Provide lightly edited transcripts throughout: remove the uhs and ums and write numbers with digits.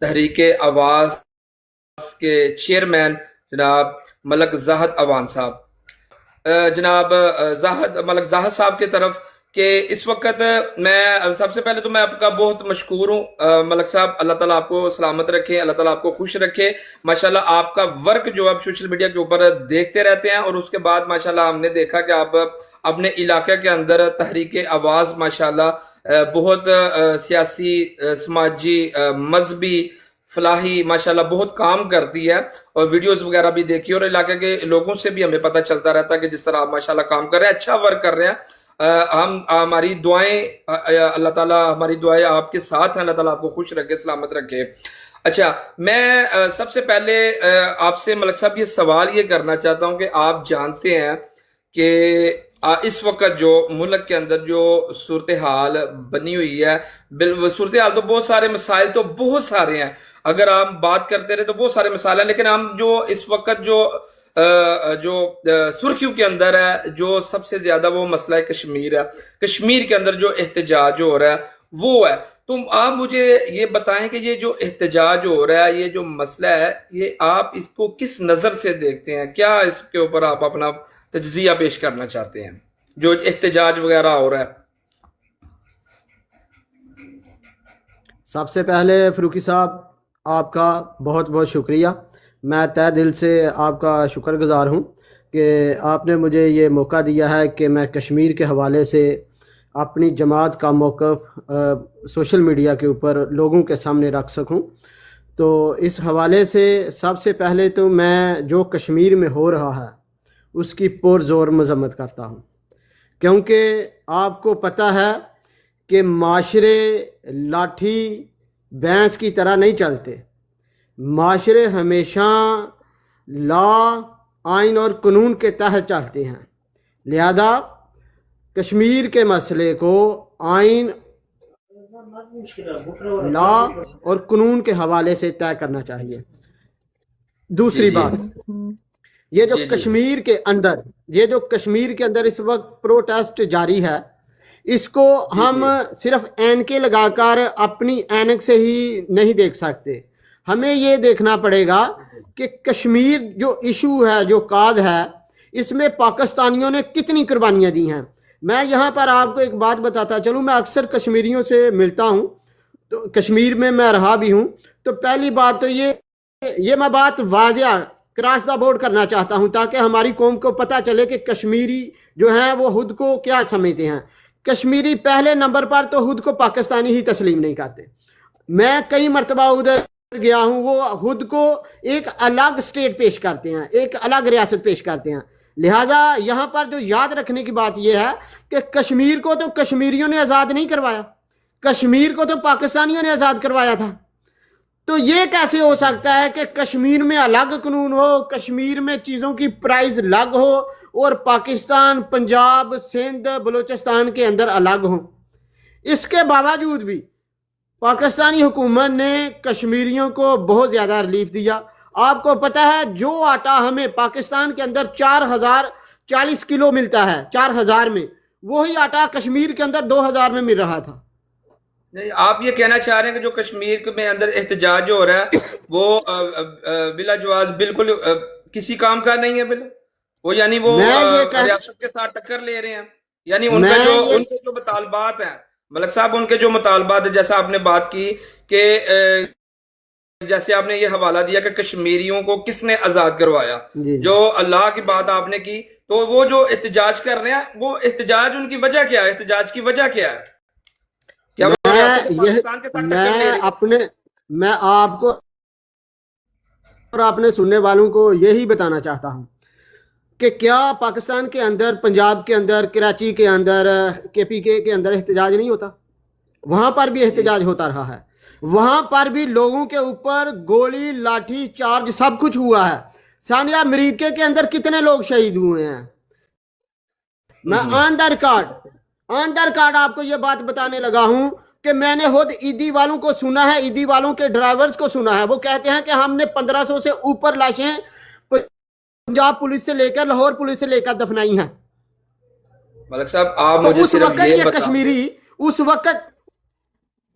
تحریک آواز کے چیئرمین جناب ملک زاہد اوان صاحب، جناب ملک زاہد صاحب کی طرف کہ اس وقت میں سب سے پہلے تو میں آپ کا بہت مشکور ہوں ملک صاحب، اللہ تعالیٰ آپ کو سلامت رکھے، اللہ تعالیٰ آپ کو خوش رکھے۔ ماشاءاللہ آپ کا ورک جو آپ سوشل میڈیا کے اوپر دیکھتے رہتے ہیں، اور اس کے بعد ماشاءاللہ ہم نے دیکھا کہ آپ اپنے علاقے کے اندر تحریک آواز ماشاءاللہ بہت سیاسی، سماجی، مذہبی، فلاحی ماشاءاللہ بہت کام کرتی ہے، اور ویڈیوز وغیرہ بھی دیکھی، اور علاقے کے لوگوں سے بھی ہمیں پتہ چلتا رہتا ہے کہ جس طرح آپ ماشاءاللہ کام کر رہے ہیں، اچھا ورک کر رہے ہیں۔ ہماری دعائیں، اللہ تعالیٰ ہماری دعائیں آپ کے ساتھ ہیں، اللہ تعالیٰ آپ کو خوش رکھے، سلامت رکھے۔ اچھا، میں سب سے پہلے آپ سے ملک صاحب یہ سوال یہ کرنا چاہتا ہوں کہ آپ جانتے ہیں کہ اس وقت جو ملک کے اندر جو صورتحال بنی ہوئی ہے، صورتحال تو بہت سارے، مسائل تو بہت سارے ہیں، اگر آپ بات کرتے رہے تو بہت سارے مسائل ہیں، لیکن ہم جو اس وقت جو سرخیوں کے اندر ہے، جو سب سے زیادہ وہ مسئلہ کشمیر ہے، کشمیر کے اندر جو احتجاج ہو رہا ہے وہ ہے۔ تو آپ مجھے یہ بتائیں کہ یہ جو احتجاج ہو رہا ہے، یہ جو مسئلہ ہے، یہ آپ اس کو کس نظر سے دیکھتے ہیں؟ کیا اس کے اوپر آپ اپنا تجزیہ پیش کرنا چاہتے ہیں جو احتجاج وغیرہ ہو رہا ہے؟ سب سے پہلے فروکی صاحب آپ کا بہت بہت شکریہ، میں تہ دل سے آپ کا شکر گزار ہوں کہ آپ نے مجھے یہ موقع دیا ہے کہ میں کشمیر کے حوالے سے اپنی جماعت کا موقف سوشل میڈیا کے اوپر لوگوں کے سامنے رکھ سکوں۔ تو اس حوالے سے سب سے پہلے تو میں جو کشمیر میں ہو رہا ہے اس کی پرزور مذمت کرتا ہوں، کیونکہ آپ کو پتہ ہے کہ معاشرے لاٹھی بھینس کی طرح نہیں چلتے، معاشرے ہمیشہ لا، آئین اور قانون کے تحت چلتے ہیں، لہذا کشمیر کے مسئلے کو آئین، لا اور قانون کے حوالے سے طے کرنا چاہیے۔ دوسری بات، یہ جو کشمیر کے اندر اس وقت پروٹیسٹ جاری ہے، اس کو ہم صرف اینکیں لگا کر اپنی اینک سے ہی نہیں دیکھ سکتے، ہمیں یہ دیکھنا پڑے گا کہ کشمیر جو ایشو ہے، جو کاز ہے، اس میں پاکستانیوں نے کتنی قربانیاں دی ہیں۔ میں یہاں پر آپ کو ایک بات بتاتا چلوں، میں اکثر کشمیریوں سے ملتا ہوں، تو کشمیر میں میں رہا بھی ہوں، تو پہلی بات تو یہ میں بات واضح کراس دا بورڈ کرنا چاہتا ہوں تاکہ ہماری قوم کو پتہ چلے کہ کشمیری جو ہیں وہ خود کو کیا سمجھتے ہیں۔ کشمیری پہلے نمبر پر تو خود کو پاکستانی ہی تسلیم نہیں کرتے، میں کئی مرتبہ ادھر گیا ہوں، وہ خود کو ایک الگ سٹیٹ پیش کرتے ہیں، ایک الگ ریاست پیش کرتے ہیں۔ لہٰذا یہاں پر جو یاد رکھنے کی بات یہ ہے کہ کشمیر کو تو کشمیریوں نے آزاد نہیں کروایا، کشمیر کو تو پاکستانیوں نے آزاد کروایا تھا۔ تو یہ کیسے ہو سکتا ہے کہ کشمیر میں الگ قانون ہو، کشمیر میں چیزوں کی پرائز الگ ہو، اور پاکستان، پنجاب، سندھ، بلوچستان کے اندر الگ ہوں؟ اس کے باوجود بھی پاکستانی حکومت نے کشمیریوں کو بہت زیادہ ریلیف دیا۔ آپ کو پتہ ہے جو آٹا ہمیں پاکستان کے اندر 4040 کلو ملتا ہے 4000 میں، وہی آٹا کشمیر کے اندر 2000 میں مل رہا تھا۔ نہیں، آپ یہ کہنا چاہ رہے ہیں کہ جو کشمیر میں اندر احتجاج ہو رہا ہے وہ بلا جواز بالکل کسی کام کا نہیں ہے، وہ یعنی وہ ریاست کے ساتھ ٹکر لے رہے ہیں، یعنی ان کے جو مطالبات ہیں ملک صاحب، ان کے جو مطالبات ہیں، جیسا آپ نے بات کی کہ جیسے آپ نے یہ حوالہ دیا کہ کشمیریوں کو کس نے آزاد کروایا، جو اللہ کی بات آپ نے کی، تو وہ جو احتجاج کر رہے ہیں، وہ احتجاج ان کی وجہ کیا ہے؟ احتجاج کی وجہ کیا ہے؟ کیا وہ ریاست پاکستان کے ساتھ ٹکر لے رہے ہیں؟ میں آپ کو اور اپنے سننے والوں کو یہی بتانا چاہتا ہوں کہ کیا پاکستان کے اندر، پنجاب کے اندر، کراچی کے اندر، KPK کے اندر احتجاج نہیں ہوتا؟ وہاں پر بھی احتجاج ہوتا رہا ہے، وہاں پر بھی لوگوں کے اوپر گولی، لاٹھی چارج سب کچھ ہوا ہے۔ ثانیہ مریدکے کے اندر کتنے لوگ شہید ہوئے ہیں؟ میں آن دا ریکارڈ آپ کو یہ بات بتانے لگا ہوں کہ میں نے خود عیدی والوں کو سنا ہے، عیدی والوں کے ڈرائیورز کو سنا ہے، وہ کہتے ہیں کہ ہم نے 1500 سے اوپر لاشیں پنجاب پولیس سے لے کر، لاہور پولیس سے لے کر دفنائی ہیں۔ ملک صاحب آپ مجھے اس وقت یہ کشمیری، اس وقت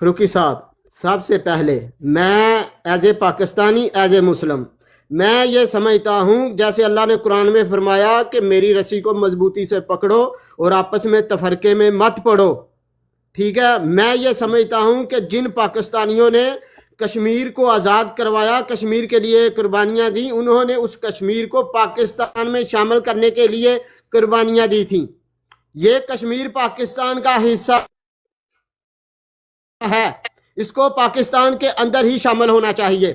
فروکی صاحب، سب سے پہلے میں as a Pakistani, as a Muslim, میں یہ سمجھتا ہوں جیسے اللہ نے قرآن میں فرمایا کہ میری رسی کو مضبوطی سے پکڑو اور آپس میں تفرقے میں مت پڑو، ٹھیک ہے؟ میں یہ سمجھتا ہوں کہ جن پاکستانیوں نے کشمیر کو آزاد کروایا، کشمیر کے لیے قربانیاں دیں، انہوں نے اس کشمیر کو پاکستان میں شامل کرنے کے لیے قربانیاں دی تھیں۔ یہ کشمیر پاکستان کا حصہ ہے، اس کو پاکستان کے اندر ہی شامل ہونا چاہیے۔